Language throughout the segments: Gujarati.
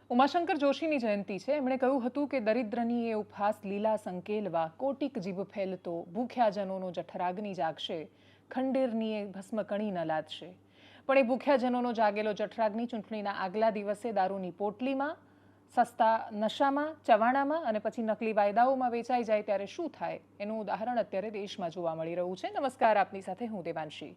ઉમાશંકર જોશીની જયંતિ છે. એમણે કહ્યું હતું કે દરિદ્રની એ ઉપહાસ લીલા સંકેલવા, કોટિક જીભ ફેલતો ભૂખ્યા જનોનો જઠરાગ્નિ જાગશે, ખંડેરની એ ભસ્મ કણી ન લાદશે. પણ એ ભૂખ્યા જનોનો જાગેલો જઠરાગ્નિ ચૂંટણીના આગલા દિવસે દારૂની પોટલીમાં, સસ્તા નશામાં, ચવાણામાં અને પછી નકલી વાયદાઓમાં વેચાઈ જાય ત્યારે શું થાય એનું ઉદાહરણ અત્યારે દેશમાં જોવા મળી રહ્યું છે. નમસ્કાર, આપની સાથે હું દેવાંશી.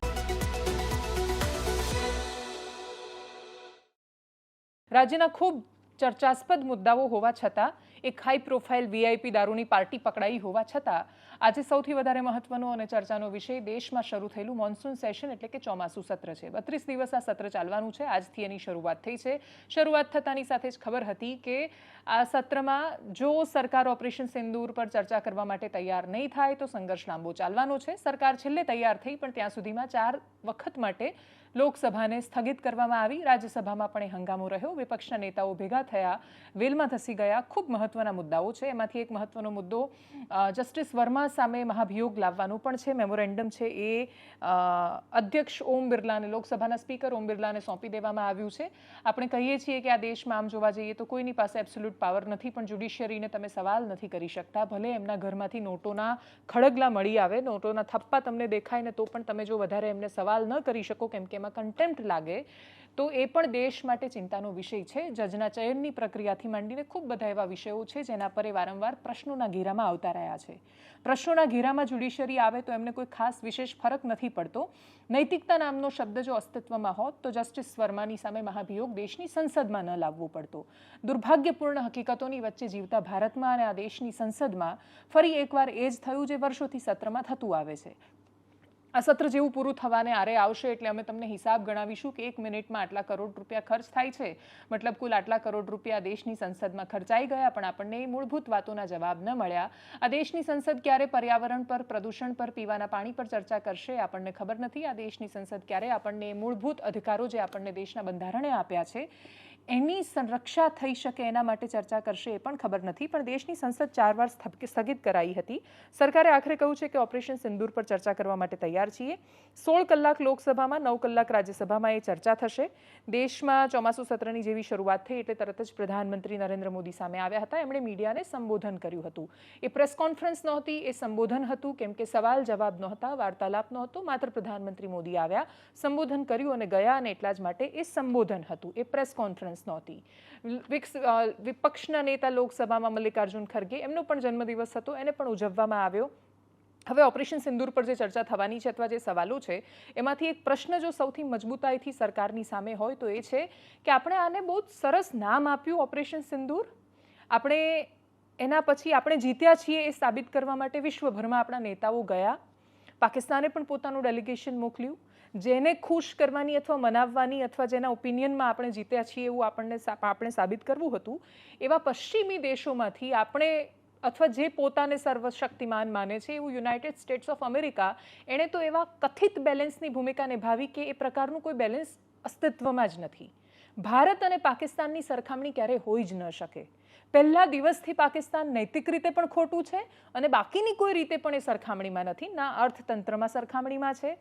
રાજ્યના ખૂબ ચર્ચાસ્પદ મુદ્દાઓ હોવા છતાં એક હાઈ પ્રોફાઇલ વીઆઈપી દારૂની પાર્ટી પકડાઈ હોવા છતાં આજે સૌથી વધારે મહત્વનો અને ચર્ચાનો વિષય દેશમાં શરૂ થયેલું મોન્સૂન સેશન એટલે કે ચોમાસું સત્ર છે. 32 દિવસ આ સત્ર ચાલવાનું છે. આજથી એની શરૂઆત થઈ છે. શરૂઆત થતાની સાથે જ ખબર હતી કે આ સત્રમાં જો સરકાર ઓપરેશન સિંદૂર પર ચર્ચા કરવા માટે તૈયાર નહીં થાય તો સંઘર્ષ લાંબો ચાલવાનો છે. સરકાર છેલ્લે તૈયાર થઈ પણ ત્યાં સુધીમાં 4 વખત માટે લોકસભાને સ્થગિત કરવામાં આવી. રાજ્યસભામાં પણ હંગામો રહ્યો. વિપક્ષના નેતાઓ ભેગા થયા, વેલમાં ધસી ગયા. ખૂબ મહત્વના મુદ્દાઓ છે. એમાંથી એક મહત્વનો મુદ્દો જસ્ટિસ વર્મા સામે મહાભિયોગ લાવવાનો પણ છે. મેમોરેન્ડમ છે એ અધ્યક્ષ ઓમ બિરલાને, લોકસભાના સ્પીકર ઓમ બિરલાને સોંપી દેવામાં આવ્યું છે. આપણે કહીએ છીએ કે આ દેશમાં આમ જોવા જઈએ તો કોઈની પાસે એબ્સોલ્યુટ પાવર નથી, પણ જ્યુડિશિયરીને તમે સવાલ નથી કરી શકતા. ભલે એમના ઘરમાંથી નોટોના ખડગલા મળી આવે, નોટોના થપ્પા તમને દેખાય ને તો પણ તમે જો વધારે એમને સવાલ ન કરી શકો કેમ કે એમાં કન્ટેમ્પ્ટ લાગે તો એ પણ દેશ માટે ચિંતાનો વિષય છે. જજના ચયનની પ્રક્રિયાથી માંડીને ખૂબ બધા એવા વિષયો છે જેના પર એ વારંવાર પ્રશ્નોના ઘેરામાં આવતા રહ્યા છે. પ્રશ્નોના ઘેરામાં જ્યુડિશિયરી આવે તો એમને કોઈ ખાસ વિશેષ ફરક નથી પડતો. નૈતિકતા નામનો શબ્દ જો અસ્તિત્વમાં હોત તો જસ્ટિસ વર્માની સામે મહાભિયોગ દેશની સંસદમાં ન લાવવો પડતો. દુર્ભાગ્યપૂર્ણ હકીકતોની વચ્ચે જીવતા ભારતમાં અને આ દેશની સંસદમાં ફરી એકવાર એ જ થયું જે વર્ષોથી સત્રમાં થતું આવે છે. આ સત્ર જેવું પૂરું થવાને આરે આવશે એટલે અમે તમને હિસાબ ગણાવીશું કે 1 મિનિટમાં આટલા કરોડ રૂપિયા ખર્ચ થાય છે, મતલબ કુલ આટલા કરોડ રૂપિયા દેશની સંસદમાં ખર્ચાઈ ગયા, પણ આપણને મૂળભૂત વાતોના જવાબ ન મળ્યા. આ દેશની સંસદ ક્યારે પર્યાવરણ પર, પ્રદૂષણ પર, પીવાના પાણી પર ચર્ચા કરશે આપણને ખબર નથી. આ દેશની સંસદ ક્યારે આપણને મૂળભૂત અધિકારો જે આપણને દેશના બંધારણે આપ્યા છે એની સંરક્ષા થઈ શકે એના માટે ચર્ચા કરશે એ પણ ખબર નથી. પણ દેશની સંસદ 4 વાર સ્થગિત કરાઈ હતી. સરકારે આખરે કહ્યું છે કે ઓપરેશન સિંદૂર પર ચર્ચા કરવા માટે તૈયાર છીએ. 16 કલાક લોકસભામાં, 9 કલાક રાજ્યસભામાં એ ચર્ચા થશે. દેશમાં ચોમાસુ સત્રની જેવી શરૂઆત થઈ એટલે તરત જ પ્રધાનમંત્રી નરેન્દ્ર મોદી સામે આવ્યા હતા. એમણે મીડિયાને સંબોધન કર્યું હતું. એ પ્રેસ કોન્ફરન્સ નહોતી, એ સંબોધન હતું કેમ કે સવાલ જવાબ નહોતા, વાર્તાલાપ નહોતો. માત્ર પ્રધાનમંત્રી મોદી આવ્યા, સંબોધન કર્યું અને ગયા, અને એટલા જ માટે એ સંબોધન હતું, એ પ્રેસ કોન્ફરન્સ નહોતી. વિપક્ષના નેતા લોકસભામાં મલ્લિકાર્જુન ખરગે, એમનો પણ જન્મદિવસ હતો, એને પણ ઉજવવામાં આવ્યો. હવે ઓપરેશન સિંદૂર પર જે ચર્ચા થવાની છે અથવા જે સવાલો છે એમાંથી એક પ્રશ્ન જો સૌથી મજબૂતાઈથી સરકારની સામે હોય તો એ છે કે આપણે આને બહુ સરસ નામ આપ્યું ઓપરેશન સિંદૂર. આપણે એના પછી આપણે જીત્યા છીએ એ સાબિત કરવા માટે વિશ્વભરમાં આપણા નેતાઓ ગયા. પાકિસ્તાને પણ પોતાનું ડેલિગેશન મોકલ્યું. જેને ખુશ કરવાની અથવા મનાવવાની અથવા જેના ઓપિનિયનમાં આપણે જીત્યા છીએ એવું આપણે સાબિત કરવું હતું, એવા પશ્ચિમી દેશોમાંથી આપણે અથવા જે પોતાને સર્વશક્તિમાન માને છે એવું યુનાઇટેડ સ્ટેટ્સ ઓફ અમેરિકા, એણે તો એવા કથિત બેલેન્સની ભૂમિકા નિભાવી કે એ પ્રકારનું કોઈ બેલેન્સ અસ્તિત્વમાં જ નથી. ભારત અને પાકિસ્તાનની સરખામણી ક્યારેય હોઈ જ ન શકે. પહેલા દિવસથી પાકિસ્તાન નૈતિક રીતે પણ ખોટું છે અને બાકીની કોઈ રીતે પણ એ સરખામણીમાં નથી. ના અર્થતંત્રમાં સરખામણીમાં છે,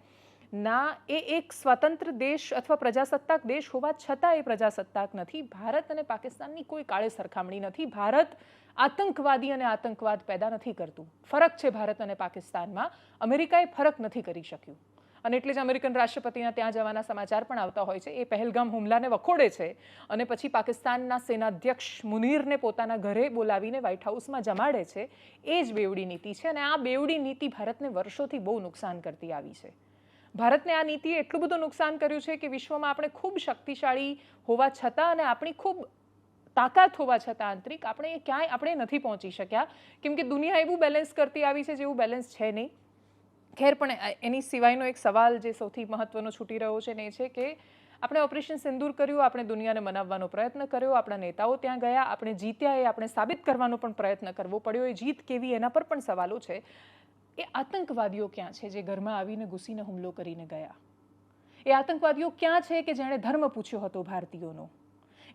ના એ એક સ્વતંત્ર દેશ અથવા પ્રજાસત્તાક દેશ હોવા છતાં એ પ્રજાસત્તાક નથી. ભારત અને પાકિસ્તાનની કોઈ કાળે સરખામણી નથી. ભારત આતંકવાદી અને આતંકવાદ પેદા નથી કરતું. ફરક છે ભારત અને પાકિસ્તાનમાં. અમેરિકાએ ફરક નથી કરી શક્યું અને એટલે જ અમેરિકન રાષ્ટ્રપતિના ત્યાં જવાના સમાચાર પણ આવતા હોય છે. એ પહેલગામ હુમલાને વખોડે છે અને પછી પાકિસ્તાનના સેનાધ્યક્ષ મુનીરને પોતાના ઘરે બોલાવીને વ્હાઇટ હાઉસમાં જમાડે છે. એ જ બેવડી નીતિ છે અને આ બેવડી નીતિ ભારતને વર્ષોથી બહુ નુકસાન કરતી આવી છે. ભારતને આ નીતિએ એટલું બધું નુકસાન કર્યું છે કે વિશ્વમાં આપણે ખૂબ શક્તિશાળી હોવા છતાં અને આપણી ખૂબ તાકાત હોવા છતાં આંતરિક આપણે ક્યાંય આપણે નથી પહોંચી શક્યા કેમ કે દુનિયા એવું બેલેન્સ કરતી આવી છે જેવું બેલેન્સ છે નહીં. ખેર, પણ એની સિવાયનો એક સવાલ જે સૌથી મહત્વનો છૂટી રહ્યો છે ને એ છે કે આપણે ઓપરેશન સિંદૂર કર્યું, આપણે દુનિયાને મનાવવાનો પ્રયત્ન કર્યો, આપણા નેતાઓ ત્યાં ગયા, આપણે જીત્યા એ આપણે સાબિત કરવાનો પણ પ્રયત્ન કરવો પડ્યો. એ જીત કેવી એના પર પણ સવાલો છે. એ આતંકવાદીઓ ક્યાં છે જે ઘરમાં આવીને ઘૂસીને હુમલો કરીને ગયા? એ આતંકવાદીઓ ક્યાં છે કે જેણે ધર્મ પૂછ્યો હતો ભારતીયોનો?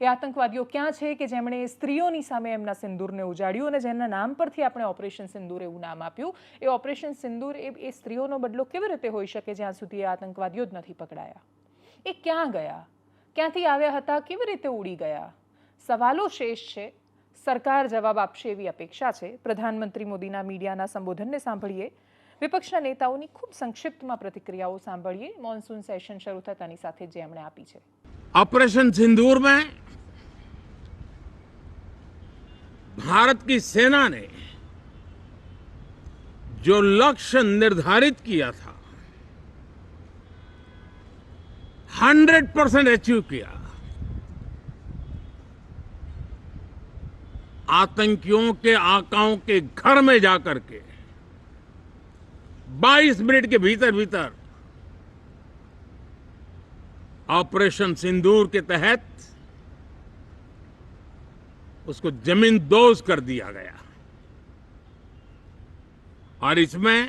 એ આતંકવાદીઓ ક્યાં છે કે જેમણે સ્ત્રીઓની સામે એમના સિંદૂરને ઉજાડ્યું અને જેના નામ પરથી આપણે ઓપરેશન સિંદૂર એવું નામ આપ્યું? એ ઓપરેશન સિંદૂર એ સ્ત્રીઓનો બદલો કેવી રીતે હોઈ શકે જ્યાં સુધી એ આતંકવાદીઓ જ નથી પકડાયા? એ ક્યાં ગયા? ક્યાંથી આવ્યા હતા? કેવી રીતે ઉડી ગયા? સવાલો શેષ છે, સરકાર જવાબ આપશે એવી અપેક્ષા છે. પ્રધાનમંત્રી મોદીના મીડિયાના સંબોધનને સાંભળીએ, વિપક્ષના નેતાઓની ખૂબ સંક્ષિપ્તમાં પ્રતિક્રિયાઓ સાંભળીએ મોન્સૂન સેશન શરૂ થતાની સાથે જે એમણે આપી છે. ऑपरेशन सिंदूर में भारत की सेना ने जो लक्ष्य निर्धारित किया था 100% अचीव किया. आतंकियों के आकाओं के घर में जाकर के 22 मिनट के भीतर भीतर ऑपरेशन सिंदूर के तहत उसको जमींदोज कर दिया गया. और इसमें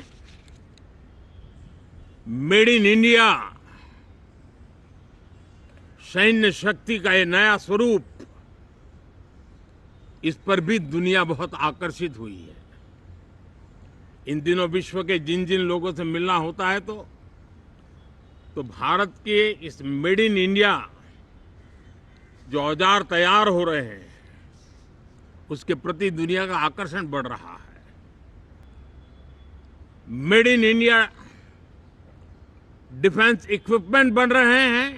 मेड इन इंडिया सैन्य शक्ति का ये नया स्वरूप, इस पर भी दुनिया बहुत आकर्षित हुई है. इन दिनों विश्व के जिन जिन लोगों से मिलना होता है तो भारत के इस मेड इन इंडिया जो औजार तैयार हो रहे हैं उसके प्रति दुनिया का आकर्षण बढ़ रहा है. Made in India defence equipment बन रहे हैं,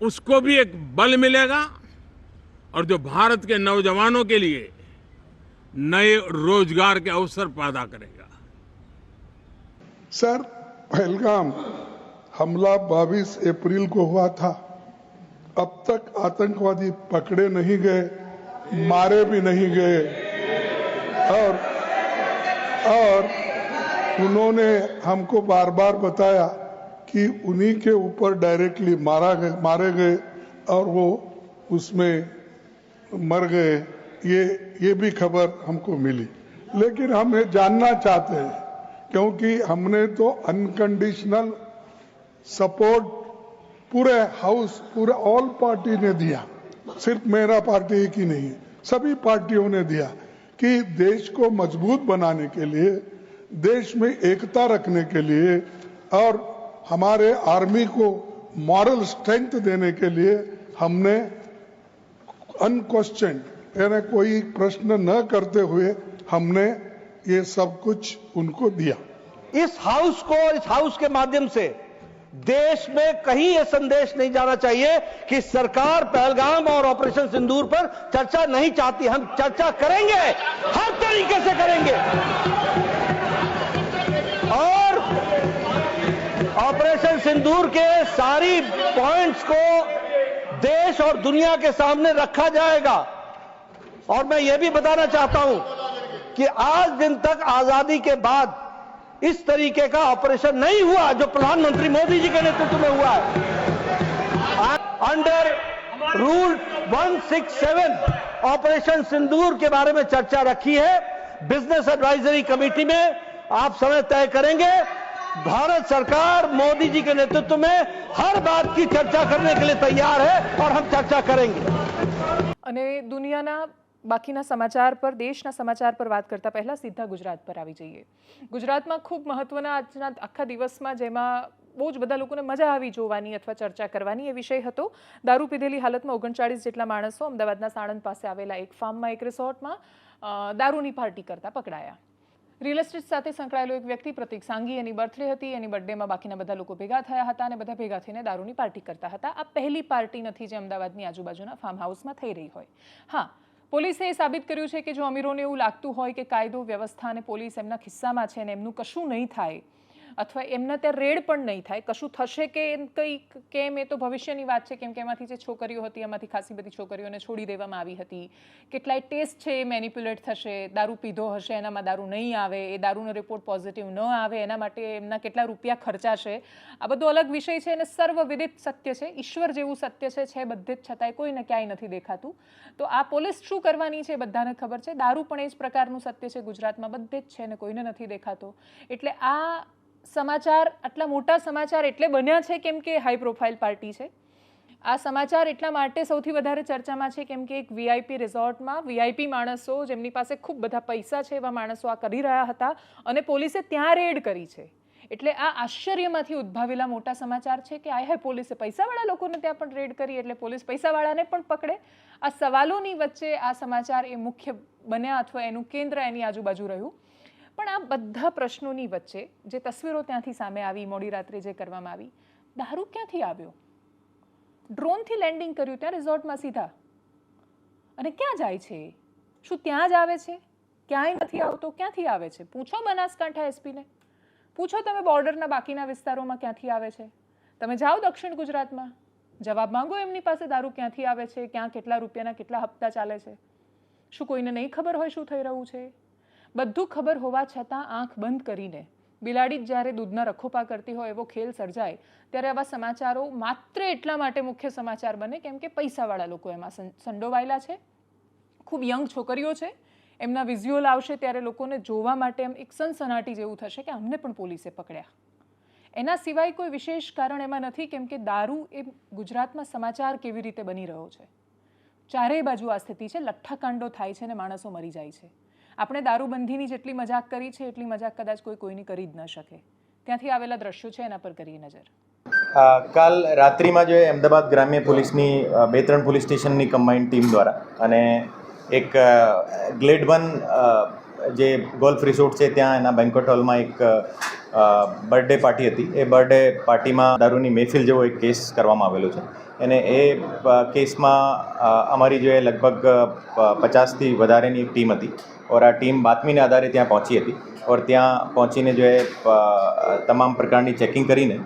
उसको भी एक बल मिलेगा और जो भारत के नौजवानों के लिए नए रोजगार के अवसर पैदा करेगा. सर, पहलगाम हमला 22 अप्रैल को हुआ था. अब तक आतंकवादी पकड़े नहीं गए, मारे भी नहीं गए और उन्होंने हमको बार बार बताया कि उन्हीं के ऊपर डायरेक्टली मारे गए और वो उसमें मर गए. ये भी खबर हमको मिली. लेकिन हम ये जानना चाहते हैं, क्योंकि हमने तो अनकंडीशनल सपोर्ट पूरे हाउस, पूरे ऑल पार्टी ने दिया, सिर्फ मेरा पार्टी ही नहीं, सभी पार्टियों ने दिया कि देश को मजबूत बनाने के लिए, देश में एकता रखने के लिए और हमारे आर्मी को मॉरल स्ट्रेंथ देने के लिए हमने अनक्वेश्चन, यानी कोई प्रश्न न करते हुए हमने ये सब कुछ उनको दिया. इस हाउस को, इस हाउस के माध्यम से देश में कहीं यह संदेश नहीं जाना चाहिए कि सरकार पहलगाम और ऑपरेशन सिंदूर पर चर्चा नहीं चाहती. हम चर्चा करेंगे, हर तरीके से करेंगे और ऑपरेशन सिंदूर के सारी पॉइंट्स को देश और दुनिया के सामने रखा जाएगा. और मैं यह भी बताना चाहता हूं कि आज दिन तक आजादी के बाद इस तरीके का ऑपरेशन नहीं हुआ जो प्रधानमंत्री मोदी जी के नेतृत्व में हुआ है. अंडर रूल 167 ऑपरेशन सिंदूर के बारे में चर्चा रखी है. बिजनेस एडवाइजरी कमेटी में आप समय तय करेंगे. भारत सरकार मोदी जी के नेतृत्व में हर बात की चर्चा करने के लिए तैयार है और हम चर्चा करेंगे. અને દુનિયાના બાકીના સમાચાર પર, દેશના સમાચાર પર વાત કરતા પહેલા સીધા ગુજરાત પર આવી જઈએ. ગુજરાતમાં ખૂબ મહત્વના આજના આખા દિવસમાં જેમાં બહુ જ બધા લોકોને મજા આવી જોવાની અથવા ચર્ચા કરવાની એ વિષય હતો. દારૂ પીધેલી હાલતમાં 39 જેટલા માણસો અમદાવાદના સાણંદ પાસે આવેલા એક ફાર્મમાં, એક રિસોર્ટમાં દારૂની પાર્ટી કરતા પકડાયા. રિયલ એસ્ટેટ સાથે સંકળાયેલો એક વ્યક્તિ પ્રતીક સાંગી, એની બર્થડે હતી, એની બર્થડેમાં બાકીના બધા લોકો ભેગા થયા હતા અને બધા ભેગા થઈને દારૂની પાર્ટી કરતા હતા. આ પહેલી પાર્ટી નથી જે અમદાવાદની આજુબાજુના ફાર્મ હાઉસમાં થઈ રહી હોય. હા, પોલીસે એ સાબિત કર્યું છે કે જો અમીરોને એવું લાગતું હોય કે કાયદો, વ્યવસ્થા અને પોલીસ એમના ખિસ્સામાં છે અને એમનું કશું નહીં થાય અથવા એમના ત્યાં રેડ પણ નહીં થાય, કશું થશે કે કંઈ કેમ એ તો ભવિષ્યની વાત છે. કેમ કે એમાંથી જે છોકરીઓ હતી એમાંથી ખાસી બધી છોકરીઓને છોડી દેવામાં આવી હતી. કેટલાય ટેસ્ટ છે એ મેનિપ્યુલેટ થશે. દારૂ પીધો હશે, એનામાં દારૂ નહીં આવે, એ દારૂનો રિપોર્ટ પોઝિટિવ ન આવે, એના માટે એમના કેટલા રૂપિયા ખર્ચાશે. આ બધો અલગ વિષય છે અને સર્વવિદિત સત્ય છે. ઈશ્વર જેવું સત્ય છે બધે જ, છતાંય કોઈને ક્યાંય નથી દેખાતું. તો આ પોલીસ શું કરવાની છે બધાને ખબર છે. દારૂ પણ એ જ પ્રકારનું સત્ય છે, ગુજરાતમાં બધે જ છે અને કોઈને નથી દેખાતો. એટલે આ સમાચાર આટલા મોટા સમાચાર એટલે બન્યા છે કેમ કે હાઈ પ્રોફાઇલ પાર્ટી છે. આ સમાચાર એટલા માટે સૌથી વધારે ચર્ચામાં છે કેમ કે એક વીઆઈપી રિસોર્ટમાં વીઆઈપી માણસો જેમની પાસે ખૂબ બધા પૈસા છે એવા માણસો આ કરી રહ્યા હતા અને પોલીસે ત્યાં રેડ કરી છે. એટલે આ આશ્ચર્યમાંથી ઉદ્ભવેલા મોટા સમાચાર છે કે આય પોલીસે પૈસાવાળા લોકોને ત્યાં પણ રેડ કરી, એટલે પોલીસ પૈસાવાળાને પણ પકડે. આ સવાલોની વચ્ચે આ સમાચાર એ મુખ્ય બન્યા અથવા એનું કેન્દ્ર એની આજુબાજુ રહ્યું. પણ આ બધા પ્રશ્નોની વચ્ચે જે તસવીરો ત્યાંથી સામે આવી, મોડી રાત્રે જે કરવામાં આવી, દારૂ ક્યાંથી આવ્યો? ડ્રોનથી લેન્ડિંગ કર્યું ત્યાં રિઝોર્ટમાં સીધા, અને ક્યાં જાય છે? શું ત્યાં જ આવે છે? ક્યાંય નથી આવતો? ક્યાંથી આવે છે? પૂછો બનાસકાંઠા એસપીને, પૂછો તમે બોર્ડરના બાકીના વિસ્તારોમાં ક્યાંથી આવે છે. તમે જાઓ દક્ષિણ ગુજરાતમાં, જવાબ માંગો એમની પાસે દારૂ ક્યાંથી આવે છે, ક્યાં કેટલા રૂપિયાના કેટલા હપ્તા ચાલે છે. શું કોઈને નહીં ખબર હોય શું થઈ રહ્યું છે? બધું ખબર હોવા છતાં આંખ બંધ કરીને બિલાડી જ્યારે દૂધના રખોપા કરતી હોય એવો ખેલ સર્જાય ત્યારે આવા સમાચારો માત્ર એટલા માટે મુખ્ય સમાચાર બને કેમ કે પૈસાવાળા લોકો એમાં સંડોવાયેલા છે. ખૂબ યંગ છોકરીઓ છે, એમના વિઝ્યુઅલ આવશે ત્યારે લોકોને જોવા માટે એમ એક સનસનાટી જેવું થશે કે અમને પણ પોલીસે પકડ્યા. એના સિવાય કોઈ વિશેષ કારણ એમાં નથી, કેમ કે દારૂ એ ગુજરાતમાં સમાચાર કેવી રીતે બની રહ્યો છે. ચારેય બાજુ આ સ્થિતિ છે, લઠ્ઠાકાંડો થાય છે અને માણસો મરી જાય છે. આપણે દારૂબંધીની જેટલી મજાક કરી છે એટલી મજાક કદાચ કોઈની કરી જ ન શકે. ત્યાંથી આવેલા દ્રશ્યો છે એના પર કરીએ નજર. કાલ રાત્રિમાં જે અમદાવાદ ગ્રામ્ય પોલીસની 2-3 પોલીસ સ્ટેશનની કમ્બાઇન્ડ ટીમ દ્વારા અને એક ગ્લેડ 1 જે ગોલ્ફ રિસોર્ટ છે ત્યાં એના બેન્ક્વેટ હોલમાં એક બર્થડે પાર્ટી હતી. એ બર્થડે પાર્ટીમાં દારૂની મહેફિલ જેવો એક કેસ કરવામાં આવેલો છે અને એ કેસમાં અમારી જે લગભગ 50થી વધારેની એક ટીમ હતી और આ ટીમ બાતમીને આધારે ત્યાં પહોંચી હતી और ત્યાં પહોંચીને જો તમામ પ્રકારની ચેકિંગ કરીને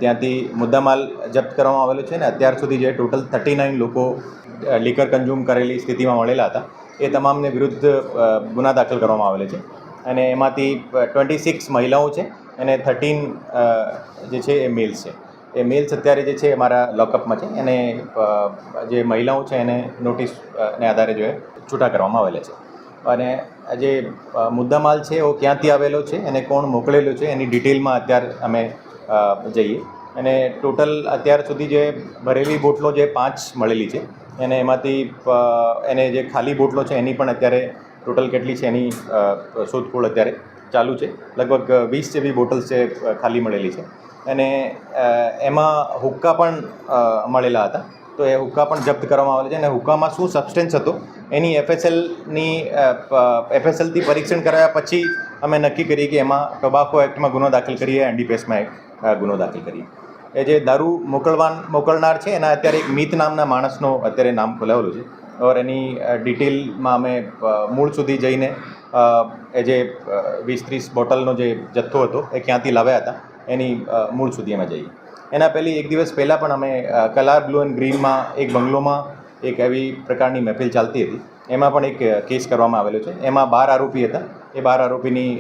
ત્યાંથી મુદ્દામાલ જપ્ત કરવામાં આવેલો છે ને અત્યાર સુધી જે ટોટલ 39 લોકો લીકર કન્ઝ્યુમ કરેલી સ્થિતિમાં મળેલા હતા એ તમામને વિરુદ્ધ ગુના દાખલ કરવામાં આવેલો છે અને એમાંથી 26 મહિલાઓ છે અને 13 જે છે એ મેલ્સ છે. એ મેલ્સ અત્યારે જે છે અમારા લોકઅપમાં છે અને જે મહિલાઓ છે એને નોટિસને આધારે જો છૂટા કરવામાં આવેલા છે. અને જે મુદ્દામાલ છે એ ક્યાંથી આવેલો છે અને કોણ મોકલેલો છે એની ડિટેલમાં અત્યારે અમે જઈએ અને ટોટલ અત્યાર સુધી જે ભરેલી બોટલો જે 5 મળેલી છે અને એમાંથી એને જે ખાલી બોટલો છે એની પણ અત્યારે ટોટલ કેટલી છે એની શોધખોળ અત્યારે ચાલુ છે. લગભગ 20 જેવી બોટલ્સ છે ખાલી મળેલી છે અને એમાં હુક્કા પણ મળેલા હતા. તો એ હુક્કા પણ જપ્ત કરવામાં આવેલા છે અને હુક્કામાં શું સબસ્ટન્સ હતો એની એફએસએલથી પરીક્ષણ કરાયા પછી અમે નક્કી કરીએ કે એમાં ટોબાકો એક્ટમાં ગુનો દાખલ કરીએ, એનડીપીએસમાં એક ગુનો દાખલ કરીએ. એ જે દારૂ મોકલનાર છે એના અત્યારે એક મિત નામના માણસનો અત્યારે નામ ખોલાવેલું છે ઓર એની ડિટેલમાં અમે મૂળ સુધી જઈને એ જે 20-30 બોટલનો જે જથ્થો હતો એ ક્યાંથી લાવ્યા હતા એની મૂળ સુધી અમે જઈએ. એના પહેલી એક દિવસ પહેલાં પણ અમે કલાર બ્લુ એન્ડ ગ્રીનમાં એક બંગલોમાં એક એવી પ્રકારની મહેફિલ ચાલતી હતી. એમાં પણ એક કેસ કરવામાં આવેલો છે. એમાં 12 આરોપી હતા. એ 12 આરોપીની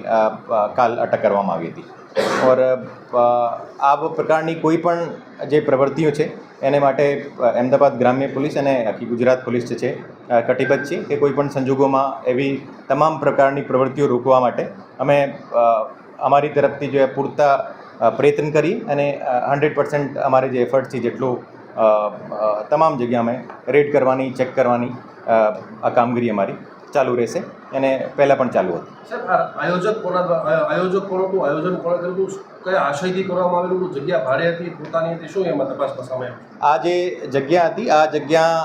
કાલ અટક કરવામાં આવી હતી ઓર આ પ્રકારની કોઈ પણ જે પ્રવૃત્તિઓ છે એને માટે અમદાવાદ ગ્રામ્ય પોલીસ અને આખી ગુજરાત પોલીસ જે છે કટિબદ્ધ છે કે કોઈ પણ સંજોગોમાં એવી તમામ પ્રકારની પ્રવૃત્તિઓ રોકવા માટે અમે અમારી તરફથી જો પૂરતા પ્રયત્ન કરી અને 100% અમારે જે એફર્ટ છે જેટલું તમામ જગ્યા અમે રેડ કરવાની, ચેક કરવાની આ કામગીરી અમારી ચાલુ રહેશે અને પહેલાં પણ ચાલુ હતી. સર, આયોજન કોણે કર્યું, કયા આશયથી કરવામાં આવેલું હતું, જગ્યા ભાડે હતી, પોતાની હતી, શું એમાં તપાસમાં સામે આવ્યું? આ જે જગ્યા હતી આ જગ્યા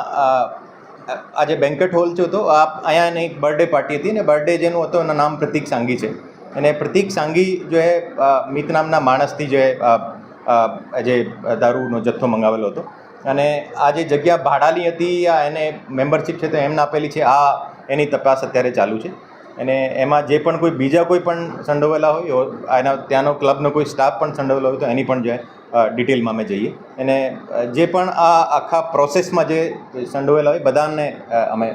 આ જે બેન્ક્વેટ હોલ છે તો અહીંયા એક બર્થડે પાર્ટી હતી ને બર્થડે જેનું હતું એનું નામ પ્રતીક સાંગી છે અને પ્રતીક સાંગી જો મિત નામના માણસથી જે દારૂનો જથ્થો મંગાવેલો હતો અને આ જે જગ્યા ભાડાની હતી આ એને મેમ્બરશિપ છે તો એમને આપેલી છે. આ એની તપાસ અત્યારે ચાલુ છે અને એમાં જે પણ કોઈ બીજા કોઈ પણ સંડોવેલા હોય એના ત્યાંનો ક્લબનો કોઈ સ્ટાફ પણ સંડોવેલો હોય તો એની પણ જે ડિટેલમાં અમે જઈએ અને જે પણ આ આખા પ્રોસેસમાં જે સંડોવેલા હોય બધાને અમે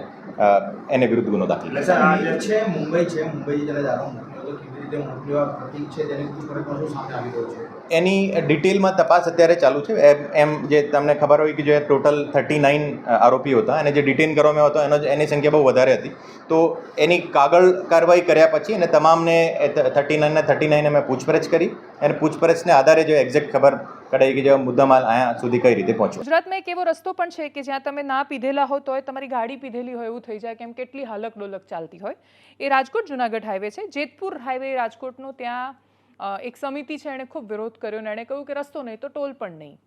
એને વિરુદ્ધ ગુનો દાખલ કરીએ. સર, આ જે છે મુંબઈ જેને દારૂ મોકલ્યો હતો કેવી રીતે મોકલ્યો પ્રતીક છે તેની ખરેખર શું સામે આવી રહ્યું છે એની ડિટેલમાં તપાસ અત્યારે ચાલુ છે. એમ જે તમને ખબર હોય કે જે ટોટલ 39 આરોપીઓ હતા અને જે ડિટેન કરવામાં હતો એની સંખ્યા બહુ વધારે હતી. તો એની કાગળ કાર્યવાહી કર્યા પછી અને તમામને 39 અમે પૂછપરછ કરી અને પૂછપરછને આધારે જો એક્ઝેક્ટ ખબર કઢાઈ કે જે મુદ્દામાલ અહીંયા સુધી કઈ રીતે પહોંચ્યો. ગુજરાતમાં એક એવો રસ્તો પણ છે કે જ્યાં તમે ના પીધેલા હો તોય તમારી ગાડી પીધેલી હોય એવું થઈ જાય, કેમ કેટલી હાલક ડોલક ચાલતી હોય. એ રાજકોટ જુનાગઢ હાઈવે છે, જેતપુર હાઈવે રાજકોટનો. ત્યાં એક સમિતિ છે એણે ખૂબ વિરોધ કર્યો અને એણે કહ્યું કે રસ્તો નહીં તો ટોલ પણ નહીં.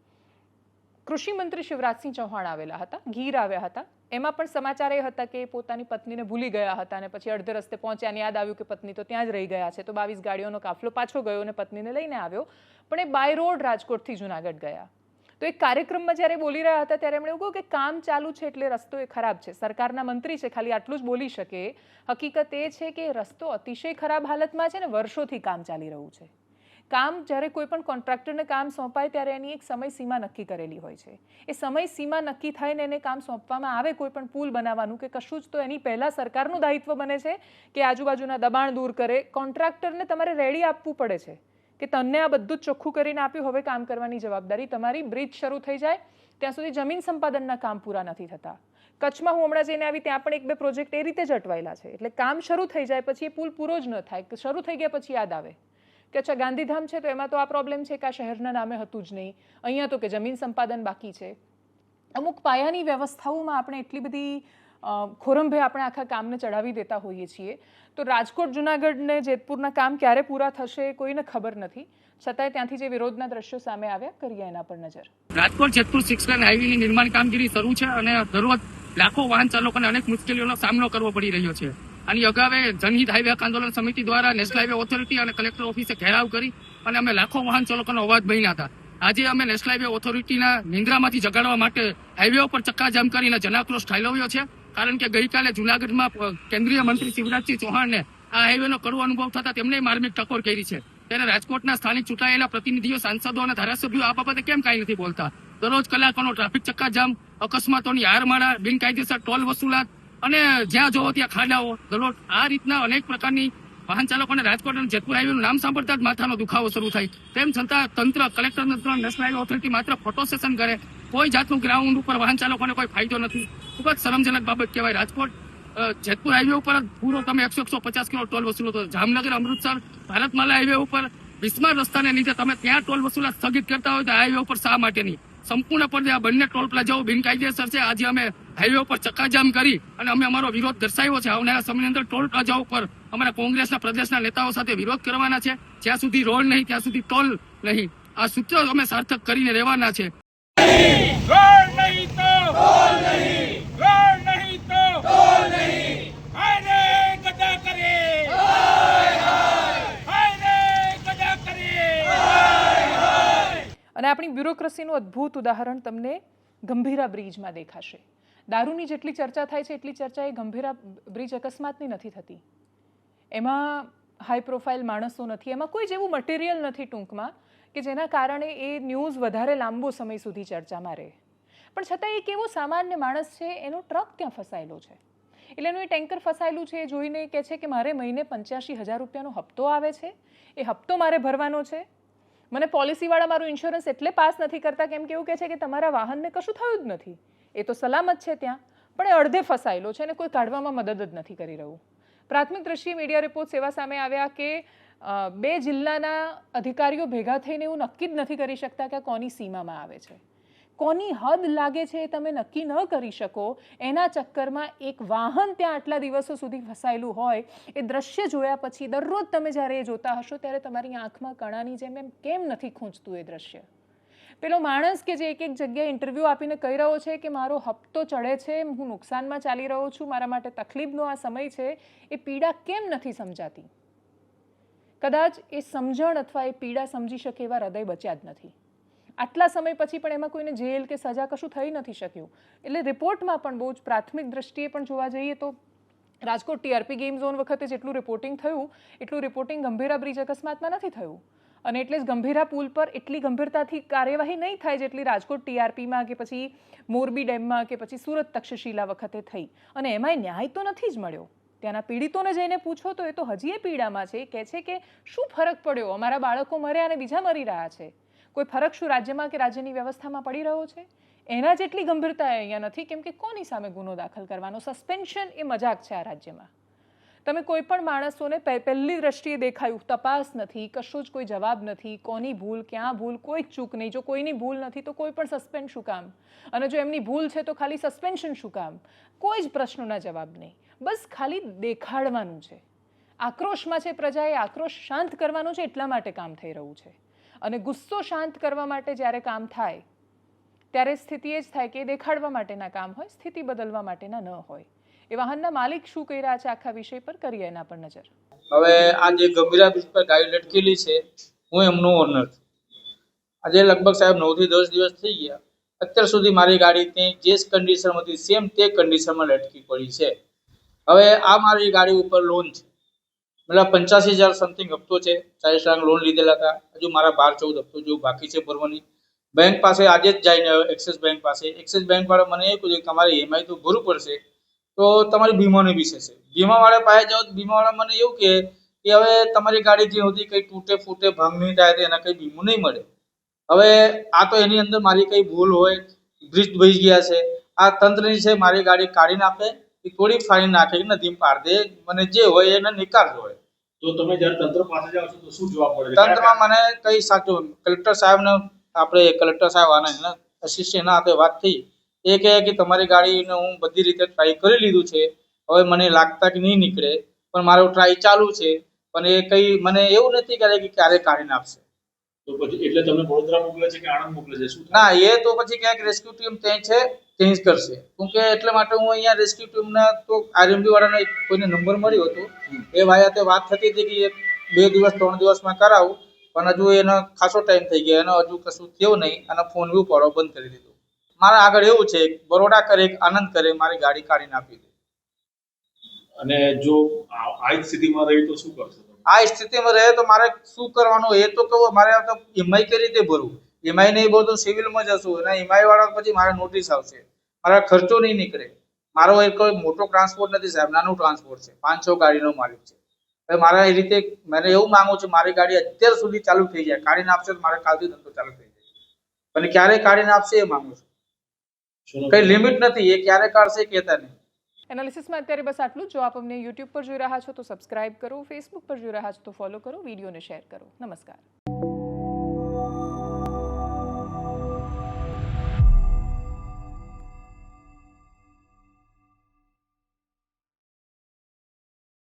કૃષિ મંત્રી શિવરાજસિંહ ચૌહાણ આવેલા હતા, ગીર આવ્યા હતા. એમાં પણ સમાચાર એ હતા કે પોતાની પત્નીને ભૂલી ગયા હતા અને પછી અડધે રસ્તે પહોંચ્યા અને યાદ આવ્યું કે પત્ની તો ત્યાં જ રહી ગયા છે. તો 22 ગાડીઓનો કાફલો પાછો ગયો અને પત્નીને લઈને આવ્યો, પણ એ બાય રોડ રાજકોટથી જુનાગઢ ગયા. તો એક કાર્યક્રમમાં જ્યારે બોલી રહ્યા હતા ત્યારે એમણે એવું કહ્યું કે કામ ચાલુ છે એટલે રસ્તો એ ખરાબ છે. સરકારના મંત્રી છે, ખાલી આટલું જ બોલી શકે. હકીકત એ છે કે રસ્તો અતિશય ખરાબ હાલતમાં છે ને વર્ષોથી કામ ચાલી રહ્યું છે. કામ જ્યારે કોઈ પણ કોન્ટ્રાક્ટરને કામ સોંપાય ત્યારે એની એક સમય સીમા નક્કી કરેલી હોય છે. એ સમય સીમા નક્કી થાય ને એને કામ સોંપવામાં આવે કોઈ પણ પુલ બનાવવાનું કે કશું જ, તો એની પહેલાં સરકારનું દાયિત્વ બને છે કે આજુબાજુના દબાણ દૂર કરે. કોન્ટ્રાક્ટરને તમારે રેડી આપવું પડે છે કે તમને આ બધું જ ચોખ્ખું કરીને આપ્યું, હવે કામ કરવાની જવાબદારી તમારી. બ્રિજ શરૂ થઈ જાય ત્યાં સુધી જમીન સંપાદનના કામ પૂરા નથી થતા. કચ્છમાં હું હમણાં જઈને આવી, ત્યાં પણ 1-2 પ્રોજેક્ટ એ રીતે જ અટવાયેલા છે. એટલે કામ શરૂ થઈ જાય પછી એ પુલ પૂરો જ ન થાય. શરૂ થઈ ગયા પછી યાદ આવે કે અચ્છા ગાંધીધામ છે તો એમાં તો આ પ્રોબ્લેમ છે કે આ શહેરના નામે હતું જ નહીં, અહીંયા તો કે જમીન સંપાદન બાકી છે. અમુક પાયાની વ્યવસ્થાઓમાં આપણે એટલી બધી ખોરંભે આપણે આખા કામને ચડાવી દેતા હોઈએ છીએ. તો રાજકોટ, જુનાગઢ ને જેતપુરના કામ ક્યારે પૂરા થશે કોઈને ખબર નથી. છતાંય ત્યાંથી જે વિરોધના દ્રશ્યો સામે આવ્યા, કરીએ એના પર નજર. રાજકોટ જેતપુર 6 લેન હાઈવેની નિર્માણ કામગીરી શરૂ છે અને દરરોજ લાખો વાહન ચાલકોને અનેક મુશ્કેલીઓનો સામનો કરવો પડી રહ્યો છે. આની અગાઉ જનહિત હાઈવે આંદોલન સમિતિ દ્વારા નેશનલ હાઈવે ઓથોરિટી અને કલેક્ટર ઓફિસે ઘેરાવ કરી અને અમે લાખો વાહન ચાલકોનો અવાજ બન્યા હતા. આજે અમે નેશનલ હાઈવે ઓથોરિટીના નિંદ્રામાંથી જગાડવા માટે હાઈવે ઉપર ચક્કાજામ કરીને જનાક્રોશ ઠાલવ્યો છે. કારણ કે ગઈકાલે જુનાગઢમાં કેન્દ્રીય મંત્રી શિવરાજસિંહ ચૌહાણને આ હાઈવેનો કડવો અનુભવ થતા તેમને માર્મિક ટકોર કરી છે. ત્યારે રાજકોટના સ્થાનિક ચૂંટાયેલા પ્રતિનિધિઓ, સાંસદો અને ધારાસભ્યો આ બાબતે કેમ કાંઈ નથી બોલતા? દરરોજ કલાકોનો ટ્રાફિક ચક્કાજામ, અકસ્માતોની હારમાળા, બિનકાયદેસર ટોલ વસૂલાત અને જ્યાં જોવો ત્યાં ખાડાઓ. દરરોજ આ રીતના અનેક પ્રકારની વાહન ચાલકોને રાજકોટ અને જેતપુર હાઈવેનું નામ સાંભળતા જ માથાનો દુખાવો શરૂ થાય. તેમ છતાં તંત્ર, કલેક્ટર તંત્ર, નેશનલ હાઈવે ઓથોરિટી માત્ર ફોટો સેશન કરે, કોઈ જાતનું ગ્રાઉન્ડ ઉપર વાહન ચાલકોને કોઈ ફાયદો નથી. ખૂબ જ શરમજનક બાબત કહેવાય. રાજકોટ જેતપુર હાઈવે ઉપર પૂરો તમે 100-150 કિલો ટોલ વસૂલો તો જામનગર, અમૃતસર, ભારતમાલા હાઈવે ઉપર બિસ્માર રસ્તાને લીધે તમે ત્યાં ટોલ વસૂલાત સ્થગિત કરતા હોય તો હાઈવે ઉપર શા માટે નહીં? સંપૂર્ણપણે આ બંને ટોલ પ્લાઝાઓ બિનકાયદેસર છે. આજે અમે હાઈવે ઉપર ચક્કાજામ કરી અને અમે અમારો વિરોધ દર્શાવ્યો છે. આવનારા સમયની અંદર ટોલ પ્લાઝાઓ પર અમારા કોંગ્રેસના પ્રદેશના નેતાઓ સાથે વિરોધ કરવાના છે. જ્યાં સુધી રોડ નહીં ત્યાં સુધી ટોલ નહીં. આ સૂત્ર અમે સાર્થક કરીને રહેવાના છે. रोड नहीं तो टोल नहीं, रोड नहीं तो टोल नहीं, हाय रे गदा करे, हाय रे गदा करे, અને આપણી બ્યુરોક્રસીનું અદ્ભુત ઉદાહરણ તમને ગંભીરા બ્રિજમાં દેખાશે. દારૂની જેટલી ચર્ચા થાય છે એટલી ચર્ચા એ ગંભીરા બ્રિજ અકસ્માતની નથી થતી. એમાં હાઈ પ્રોફાઇલ માણસો નથી, એમાં કોઈ જેવું મટીરિયલ નથી ટૂંકમાં કે જેના કારણે એ ન્યૂઝ વધારે લાંબો સમય સુધી ચર્ચામાં રહે. પણ છતાં એક એવો સામાન્ય માણસ છે, એનો ટ્રક ત્યાં ફસાયેલો છે. એટલે એનું એ ટેન્કર ફસાયેલું છે એ જોઈને કહે છે કે મારે મહિને 85,000 રૂપિયાનો હપ્તો આવે છે, એ હપ્તો મારે ભરવાનો છે. મને પોલિસીવાળા મારું ઇન્સ્યોરન્સ એટલે પાસ નથી કરતા કેમ કે એવું કહે છે કે તમારા વાહનને કશું થયું જ નથી, એ તો સલામત છે ત્યાં, પણ એ અડધે ફસાયેલો છે અને કોઈ કાઢવામાં મદદ જ નથી કરી રહ્યું. પ્રાથમિક દ્રષ્ટિએ મીડિયા રિપોર્ટ્સ એવા સામે આવ્યા કે 2 જિલ્લાના અધિકારીઓ ભેગા થઈને એવું નક્કી જ નથી કરી શકતા કે કોની સીમામાં આવે છે, કોની હદ લાગે છે એ તમે નક્કી ન કરી શકો. એના ચક્કરમાં એક વાહન ત્યાં આટલા દિવસો સુધી ફસાયેલું હોય, એ દ્રશ્ય જોયા પછી દરરોજ તમે જ્યારે એ જોતા હશો ત્યારે તમારી આંખમાં કણાની જેમ એમ કેમ નથી ખૂંચતું એ દ્રશ્ય? પેલો માણસ કે જે એક જગ્યાએ ઇન્ટરવ્યૂ આપીને કહી રહ્યો છે કે મારો હપ્તો ચડે છે, હું નુકસાનમાં ચાલી રહ્યો છું, મારા માટે તકલીફનો આ સમય છે, એ પીડા કેમ નથી સમજાતી? કદાચ એ સમજણ અથવા એ પીડા સમજી શકે એવા હૃદય બચ્યા જ નથી. આટલા સમય પછી પણ એમાં કોઈને જેલ કે સજા કશું થઈ નથી શક્યું. એટલે રિપોર્ટમાં પણ બહુ જ પ્રાથમિક દ્રષ્ટિએ પણ જોવા જઈએ તો રાજકોટ ટીઆરપી ગેમ ઝોન વખતે જેટલું રિપોર્ટિંગ થયું એટલું રિપોર્ટિંગ ગંભીરા બ્રિજ અકસ્માતમાં નથી થયું. અને એટલે જ ગંભીરા પુલ પર એટલી ગંભીરતાથી કાર્યવાહી નહીં થાય જેટલી રાજકોટ ટીઆરપીમાં કે પછી મોરબી ડેમમાં કે પછી સુરત તક્ષશિલા વખતે થઈ. અને એમાંય ન્યાય તો નથી જ મળ્યો. ત્યાંના પીડિતોને જઈને પૂછો તો એ તો હજી એ પીડામાં છે. કહે છે કે શું ફરક પડ્યો, અમારા બાળકો મર્યા અને બીજા મરી રહ્યા છે, કોઈ ફરક શું રાજ્યમાં કે રાજ્યની વ્યવસ્થામાં પડી રહ્યો છે? એના જેટલી ગંભીરતા અહીંયા નથી કેમ કે કોની સામે ગુનો દાખલ કરવાનો? સસ્પેન્શન એ મજાક છે આ રાજ્યમાં. તમે કોઈ પણ માણસોને પહેલી દ્રષ્ટિએ દેખાયું, તપાસ નથી, કશું જ કોઈ જવાબ નથી, કોની ભૂલ, ક્યાં ભૂલ, કોઈ જ ચૂક નહીં. જો કોઈની ભૂલ નથી તો કોઈ પણ સસ્પેન્ડ શું કામ? અને જો એમની ભૂલ છે તો ખાલી સસ્પેન્શન શું કામ? કોઈ જ પ્રશ્નોના જવાબ નહીં, બસ ખાલી દેખાડવાનું છે. આક્રોશમાં છે પ્રજા, એ આક્રોશ શાંત કરવાનો છે એટલા માટે કામ થઈ રહ્યું છે. અને ગુસ્સો શાંત કરવા માટે જ્યારે કામ થાય ત્યારે સ્થિતિ એ જ થાય કે દેખાડવા માટેના કામ હોય, સ્થિતિ બદલવા માટેના ન હોય. એ વાહનના માલિક શું કહી રહ્યા છે આખા વિષય પર કરીએ એના પર નજર. હવે આ જે ગંભીરા બ્રિજ પર ગાડી લટકેલી છે, હું એમનો ઓનર છું. આજે લગભગ સાહેબ 9 થી 10 દિવસ થઈ ગયા. અત્યાર સુધી મારી ગાડી ત્યાં જે કન્ડિશનમાં હતી સેમ તે કન્ડિશનમાં લટકી પડી છે. હવે આ મારી ગાડી ઉપર લોન છે, મતલબ 85,000 સમથિંગ હપ્તો છે. 40 લાખ લોન લીધેલા હતા. હજુ મારા 12-14 હપ્તો જેવું બાકી છે ભરવાની. બેંક પાસે આજે જ જઈને એક્સિસ બેંક પાસે, એક્સિસ બેંક વાળા મને એ કહ્યું કે તમારે EMI તો ભરવું પડશે, તો તમારી વીમાનો વિષય છે. વીમા વાળા પાસે જાઓ, વીમા વાળા મને એવું કે હવે તમારી ગાડી જે હતી કંઈ તૂટે ફૂટે ભંગની થાય તો એના કંઈ વીમો નહીં મળે. હવે આ તો એની અંદર મારી કઈ ભૂલ હોય, બ્રિજ બળી ગયા છે, આ તંત્રની છે. મારી ગાડી કાઢીને આપે કે થોડી ફાઈન નાખે કે નથી પાડ દે, મને જે હોય એને નિકાલ હોય. તો તમે જ્યારે તંત્ર પાસે જાઓ છો તો શું જવાબ મળે? તંત્રમાં મને કઈ સાચું કલેક્ટર સાહેબને આપણે કલેક્ટર સાહેબ આના અસિસ્ટન્ટ હાથે વાત થઈ. એ કહે કે તમારી ગાડીને હું બધી રીતે ટ્રાય કરી લીધું છે, હવે મને લાગતા કે નહીં નીકળે, પણ મારો ટ્રાય ચાલુ છે. પણ એ કઈ મને એવું નથી કરે કે ક્યારે કાઢીને આપશે. તો પછી એટલે તમને વડોદરા મોકલે છે કે આણંદ મોકલે છે? શું ના, એ તો પછી ક્યાંક રેસ્ક્યુ ટીમ ત્યાં છે ચેન્જ કરશે. કેમકે એટલે માટે હું અહીંયા રેસ્ક્યુ ટીમના તો આરએમબી વાળાને કોઈને નંબર મળ્યો હતો. એ ભાઈ હાથે વાત થતી હતી કે 2 દિવસ 3 દિવસમાં કરાવું, પણ હજુ એનો ખાસો ટાઈમ થઈ ગયો, એનો હજુ કશું થયું નહીં અને ફોન બી ઉપાડો બંધ કરી દીધો. મારા આગળ એવું છે બરોડા કરે આનંદ કરે મારી ગાડી કાઢીને આપી દે. અને જો આ સ્થિતિમાં રહી તો શું કરશો? આ સ્થિતિમાં રહે તો મારે શું કરવાનું એ તો કહું. મારે તો EMI કઈ રીતે ભરવું? EMI નહીં ભરવું તો સિવિલમાં જશું અને EMI વાળા પછી મારે નોટિસ આવશે, મારા ખર્ચો નહીં નીકળે. મારો એક કોઈ મોટો ટ્રાન્સપોર્ટ નથી સાહેબ, નાનું ટ્રાન્સપોર્ટ છે. 5-6 ગાડીનો માલિક છે. હવે મારા એ રીતે મને એવું માંગુ છું મારી ગાડી અત્યાર સુધી ચાલુ થઈ જાય, કાઢીને આપશે તો મારે કાલથી ધંધો ચાલુ થઈ જાય. અને ક્યારે કાઢીને આપશે એ માંગુ છું. કઈ લિમિટ નથી, એ ક્યારે કાઢશે કહેતા નહીં. એનાલિસિસમાં અત્યારે બસ આટલું જ. જો આપ અમને યુટ્યુબ પર જોઈ રહ્યા છો તો સબસ્ક્રાઇબ કરો, ફેસબુક પર જોઈ રહ્યા છો તો ફોલો કરો, વિડીયોને શેર કરો. નમસ્કાર.